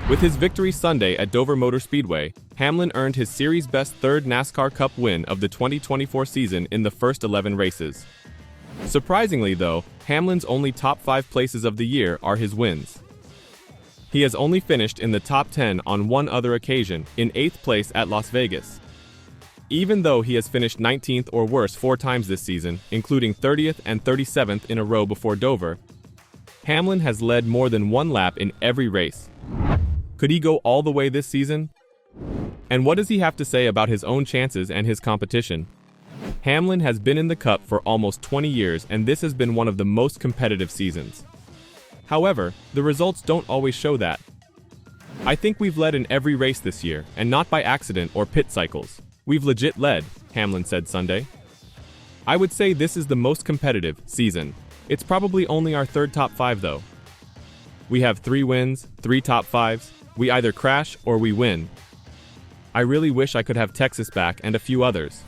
With his victory Sunday at Dover Motor Speedway, Hamlin earned his series-best third NASCAR Cup win of the 2024 season in the first 11 races. Surprisingly, though, Hamlin's only top 5 places of the year are his wins. He has only finished in the top 10 on one other occasion, in 8th place at Las Vegas. Even though he has finished 19th or worse 4 times this season, including 30th and 37th in a row before Dover, Hamlin has led more than one lap in every race. Could he go all the way this season? And what does he have to say about his own chances and his competition? Hamlin has been in the Cup for almost 20 years, and this has been one of the most competitive seasons. However, the results don't always show that. I think we've led in every race this year, and not by accident or pit cycles. We've legit led, Hamlin said Sunday. I would say this is the most competitive season. It's probably only our third top 5 though. We have 3 wins, 3 top 5s. We either crash or we win. I really wish I could have Texas back and a few others.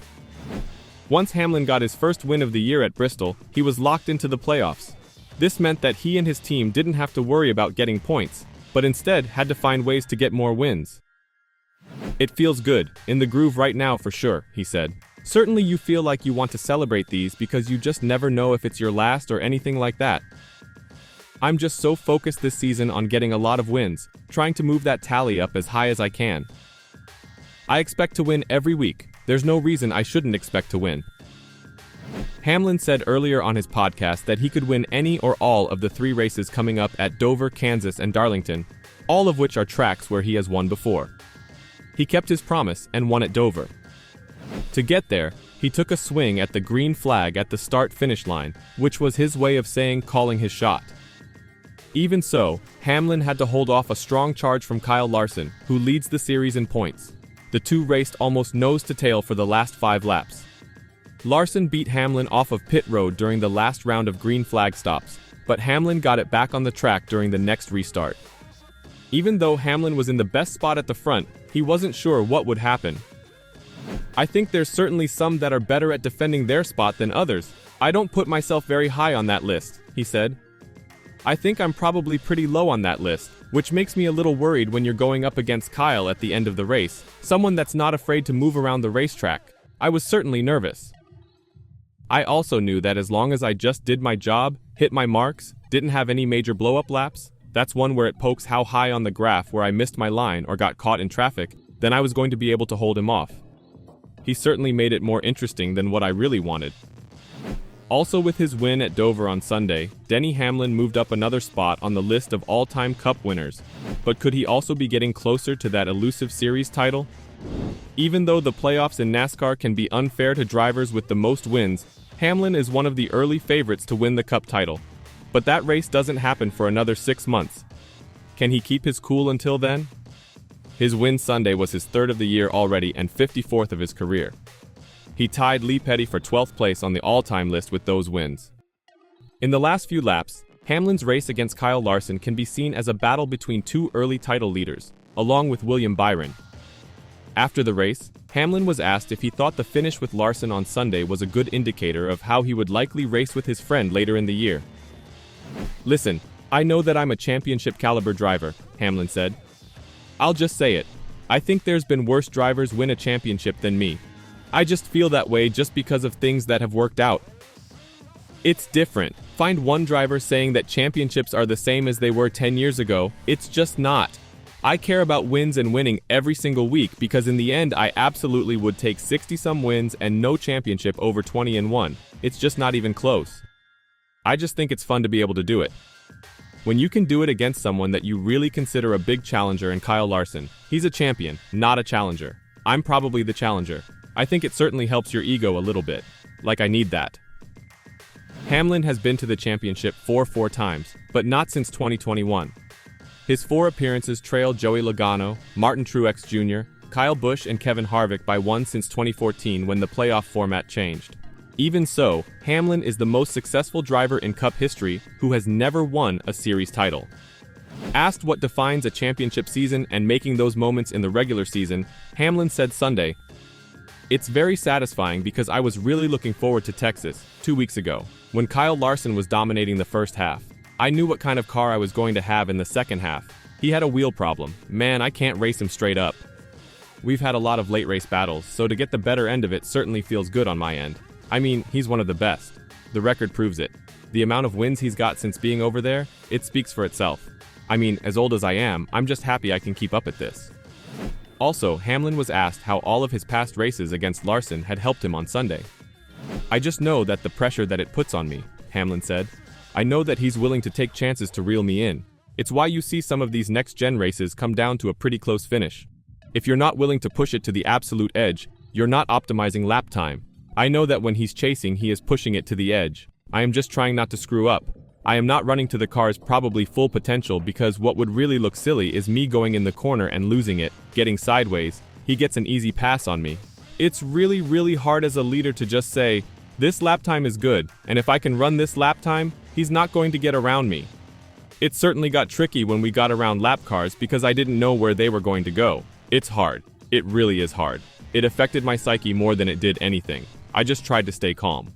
Once Hamlin got his first win of the year at Bristol, he was locked into the playoffs. This meant that he and his team didn't have to worry about getting points, but instead had to find ways to get more wins. It feels good, in the groove right now for sure, he said. Certainly you feel like you want to celebrate these because you just never know if it's your last or anything like that. I'm just so focused this season on getting a lot of wins, trying to move that tally up as high as I can. I expect to win every week. There's no reason I shouldn't expect to win. Hamlin said earlier on his podcast that he could win any or all of the 3 races coming up at Dover, Kansas, and Darlington, all of which are tracks where he has won before. He kept his promise and won at Dover. To get there, he took a swing at the green flag at the start-finish line, which was his way of saying calling his shot. Even so, Hamlin had to hold off a strong charge from Kyle Larson, who leads the series in points. The two raced almost nose-to-tail for the last 5 laps. Larson beat Hamlin off of pit road during the last round of green flag stops, but Hamlin got it back on the track during the next restart. Even though Hamlin was in the best spot at the front, he wasn't sure what would happen. I think there's certainly some that are better at defending their spot than others. I don't put myself very high on that list, he said. I think I'm probably pretty low on that list, which makes me a little worried when you're going up against Kyle at the end of the race, someone that's not afraid to move around the racetrack. I was certainly nervous. I also knew that as long as I just did my job, hit my marks, didn't have any major blow-up laps, that's one where it pokes how high on the graph where I missed my line or got caught in traffic, then I was going to be able to hold him off. He certainly made it more interesting than what I really wanted. Also with his win at Dover on Sunday, Denny Hamlin moved up another spot on the list of all-time Cup winners. But could he also be getting closer to that elusive series title? Even though the playoffs in NASCAR can be unfair to drivers with the most wins, Hamlin is one of the early favorites to win the Cup title. But that race doesn't happen for another 6 months. Can he keep his cool until then? His win Sunday was his 3rd of the year already and 54th of his career. He tied Lee Petty for 12th place on the all-time list with those wins. In the last few laps, Hamlin's race against Kyle Larson can be seen as a battle between 2 early title leaders, along with William Byron. After the race, Hamlin was asked if he thought the finish with Larson on Sunday was a good indicator of how he would likely race with his friend later in the year. "Listen, I know that I'm a championship-caliber driver," Hamlin said. "I'll just say it. I think there's been worse drivers win a championship than me. I just feel that way just because of things that have worked out. It's different. Find one driver saying that championships are the same as they were 10 years ago. It's just not. I care about wins and winning every single week because in the end I absolutely would take 60-some wins and no championship over 20-1. It's just not even close. I just think it's fun to be able to do it. When you can do it against someone that you really consider a big challenger in Kyle Larson, he's a champion, not a challenger. I'm probably the challenger. I think it certainly helps your ego a little bit. Like I need that." Hamlin has been to the championship 4 times, but not since 2021. His 4 appearances trail Joey Logano, Martin Truex Jr., Kyle Busch, and Kevin Harvick by 1 since 2014 when the playoff format changed. Even so, Hamlin is the most successful driver in Cup history who has never won a series title. Asked what defines a championship season and making those moments in the regular season, Hamlin said Sunday, "It's very satisfying because I was really looking forward to Texas 2 weeks ago, when Kyle Larson was dominating the first half. I knew what kind of car I was going to have in the second half. He had a wheel problem. Man, I can't race him straight up. We've had a lot of late race battles, so to get the better end of it certainly feels good on my end. I mean, he's one of the best. The record proves it. The amount of wins he's got since being over there, it speaks for itself. I mean, as old as I am, I'm just happy I can keep up at this. Also, Hamlin was asked how all of his past races against Larson had helped him on Sunday. "I just know that the pressure that it puts on me," Hamlin said. "I know that he's willing to take chances to reel me in. It's why you see some of these next-gen races come down to a pretty close finish. If you're not willing to push it to the absolute edge, you're not optimizing lap time. I know that when he's chasing, he is pushing it to the edge. I am just trying not to screw up. I am not running to the car's probably full potential because what would really look silly is me going in the corner and losing it, getting sideways. He gets an easy pass on me. It's really hard as a leader to just say, this lap time is good, and if I can run this lap time, he's not going to get around me. It certainly got tricky when we got around lap cars because I didn't know where they were going to go. It's hard. It really is hard. It affected my psyche more than it did anything. I just tried to stay calm.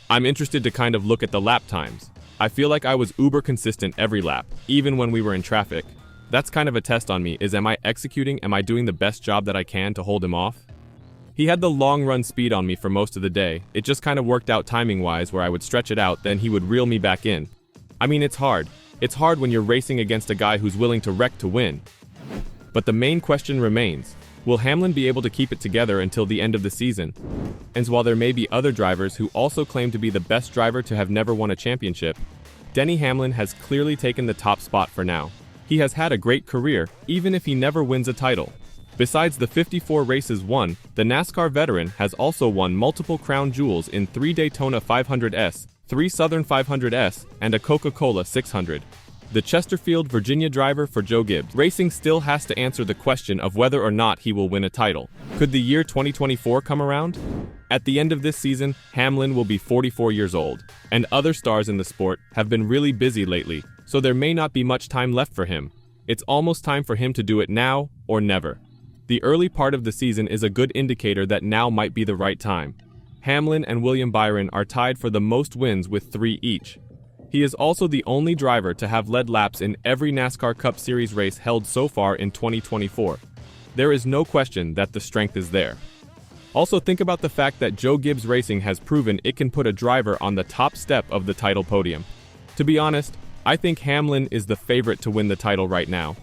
I'm interested to kind of look at the lap times. I feel like I was uber consistent every lap, even when we were in traffic. That's kind of a test on me, is am I doing the best job that I can to hold him off? He had the long run speed on me for most of the day. It just kind of worked out timing-wise where I would stretch it out, then he would reel me back in. I mean, it's hard. It's hard when you're racing against a guy who's willing to wreck to win. But the main question remains, will Hamlin be able to keep it together until the end of the season? And while there may be other drivers who also claim to be the best driver to have never won a championship, Denny Hamlin has clearly taken the top spot for now. He has had a great career, even if he never wins a title. Besides the 54 races won, the NASCAR veteran has also won multiple crown jewels in 3 Daytona 500s, 3 Southern 500s, and a Coca-Cola 600. The Chesterfield, Virginia driver for Joe Gibbs Racing still has to answer the question of whether or not he will win a title. Could the year 2024 come around? At the end of this season, Hamlin will be 44 years old, and other stars in the sport have been really busy lately, so there may not be much time left for him. It's almost time for him to do it now or never. The early part of the season is a good indicator that now might be the right time. Hamlin and William Byron are tied for the most wins with 3 each. He is also the only driver to have led laps in every NASCAR Cup Series race held so far in 2024. There is no question that the strength is there. Also, think about the fact that Joe Gibbs Racing has proven it can put a driver on the top step of the title podium. To be honest, I think Hamlin is the favorite to win the title right now.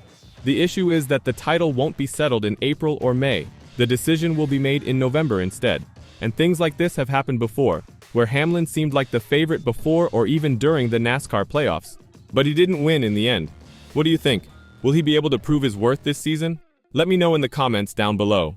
The issue is that the title won't be settled in April or May. The decision will be made in November instead. And things like this have happened before, where Hamlin seemed like the favorite before or even during the NASCAR playoffs. But he didn't win in the end. What do you think? Will he be able to prove his worth this season? Let me know in the comments down below.